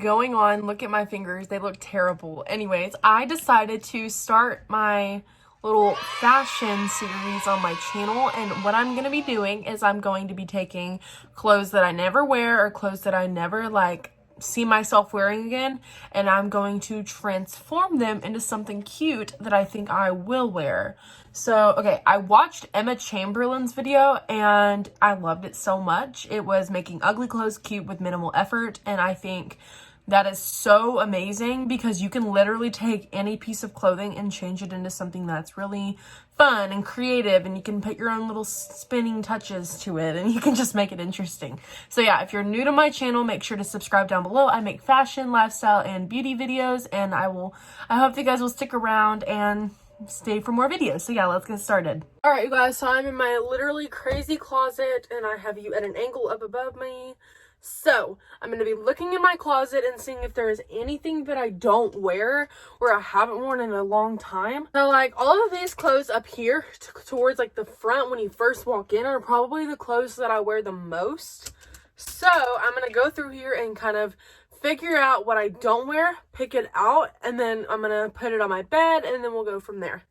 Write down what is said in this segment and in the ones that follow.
going on? Look at my fingers. They look terrible. Anyways, I decided to start my little fashion series on my channel, and what I'm going to be doing is I'm going to be taking clothes that I never wear or clothes that I never see myself wearing again, and I'm going to transform them into something cute that I think I will wear. So, okay, I watched Emma Chamberlain's video and I loved it so much. It was making ugly clothes cute with minimal effort, and I think that is so amazing because you can literally take any piece of clothing and change it into something that's really fun and creative, and you can put your own little spinning touches to it, and you can just make it interesting. So yeah, if you're new to my channel, make sure to subscribe down below. I make fashion, lifestyle, and beauty videos, and I hope you guys will stick around and stay for more videos. So yeah, let's get started. All right, you guys, so I'm in my literally crazy closet, and I have you at an angle up above me. So, I'm going to be looking in my closet and seeing if there is anything that I don't wear or I haven't worn in a long time. So, all of these clothes up here towards, the front when you first walk in are probably the clothes that I wear the most. So, I'm going to go through here and kind of figure out what I don't wear, pick it out, and then I'm going to put it on my bed, and then we'll go from there.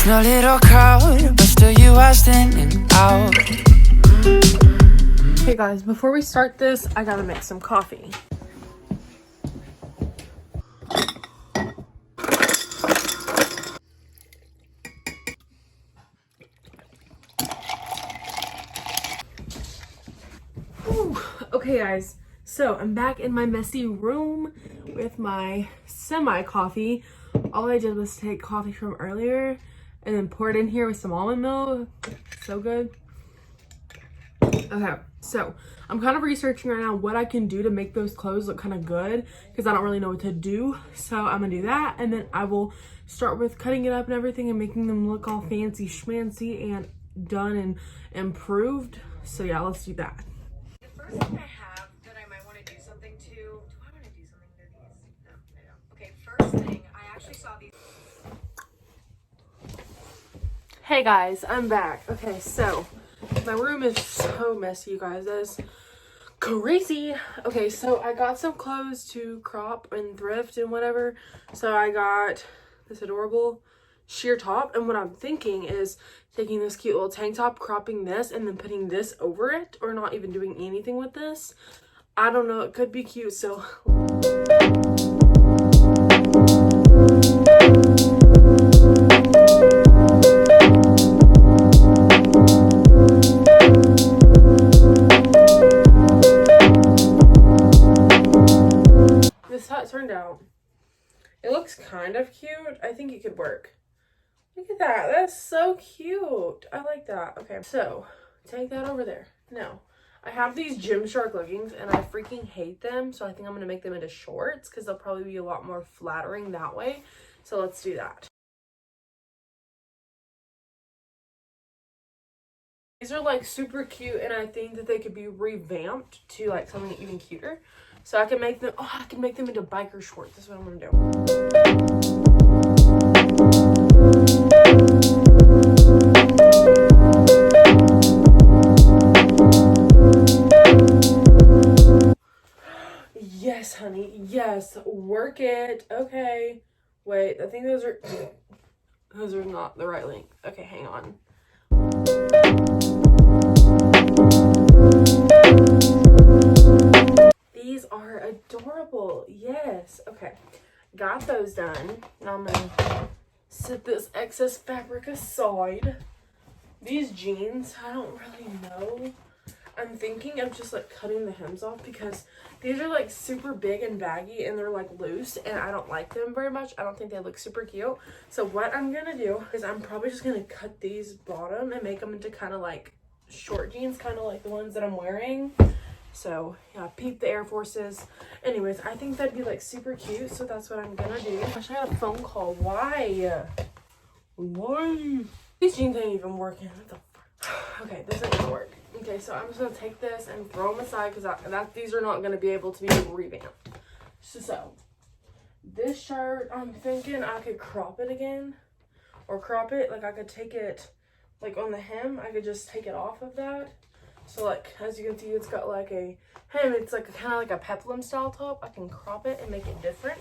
No little crowd, but still you are standing out. Hey guys, before we start this, I gotta make some coffee. Ooh, okay guys, so I'm back in my messy room with my semi-coffee. All I did was take coffee from earlier and then pour it in here with some almond milk. So good. Okay, so I'm kind of researching right now what I can do to make those clothes look kind of good because I don't really know what to do. So I'm gonna do that, and then I will start with cutting it up and everything and making them look all fancy schmancy and done and improved. So yeah, let's do that. The first thing I have that I might want to do something to, do I want to do something to these? No, I don't. Okay, first thing, I actually saw these. Hey guys, I'm back. Okay, so my room is so messy, you guys. That is crazy. Okay, so I got some clothes to crop and thrift and whatever. So I got this adorable sheer top, and what I'm thinking is taking this cute little tank top, cropping this, and then putting this over it, or not even doing anything with this. I don't know, it could be cute, so this hat turned out. It looks kind of cute. I think it could work. Look at that. That's so cute. I like that. Okay, so take that over there. Now, I have these Gymshark leggings and I freaking hate them. So I think I'm going to make them into shorts because they'll probably be a lot more flattering that way. So let's do that. These are super cute, and I think that they could be revamped to something even cuter. So I can make them, I can make them into biker shorts. That's what I'm going to do. Yes, honey. Yes. Work it. Okay. Wait, I think those are not the right length. Okay, hang on. These are adorable. Yes. Okay. Got those done. Now I'm going to set this excess fabric aside. These jeans, I don't really know. I'm thinking of just cutting the hems off because these are super big and baggy and they're loose, and I don't like them very much. I don't think they look super cute. So what I'm gonna do is I'm probably just gonna cut these bottom and make them into kind of short jeans, kind of like the ones that I'm wearing. So yeah, peep the Air Forces. Anyways, I think that'd be super cute, so that's what I'm gonna do. Gosh, I got a phone call. Why? These jeans ain't even working. What the fuck? Okay, this ain't gonna work. Okay, so I'm just gonna take this and throw them aside because these are not gonna be able to be revamped. So This shirt, I'm thinking I could crop it again. Or crop it, like I could take it, like on the hem, I could just take it off of that. So like, as you can see, it's got like a hem, it's like kind of like a peplum style top. I can crop it and make it different.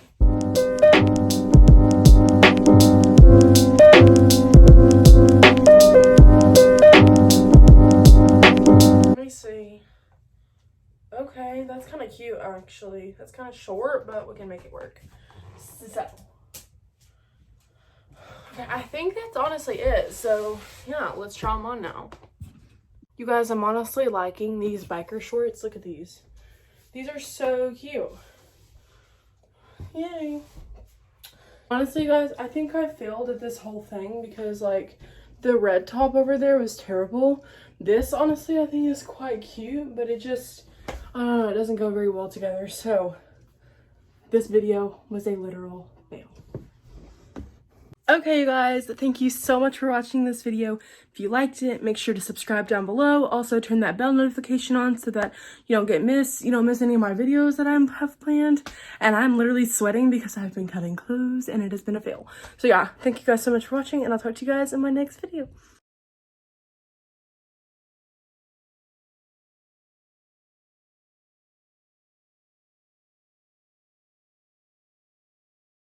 Let me see. Okay, that's kind of cute actually. That's kind of short, but we can make it work. So, okay, I think that's honestly it. So yeah, let's try them on now. You guys, I'm honestly liking these biker shorts. Look at these. These are so cute. Yay. Honestly, guys, I think I failed at this whole thing because, like, the red top over there was terrible. This, honestly, I think is quite cute, but it just, I don't know, it doesn't go very well together. So, this video was a literal fail. Okay, you guys, thank you so much for watching this video. If you liked it, make sure to subscribe down below. Also, turn that bell notification on so that you don't miss any of my videos that I have planned. And I'm literally sweating because I've been cutting clothes and it has been a fail. So yeah, thank you guys so much for watching, and I'll talk to you guys in my next video.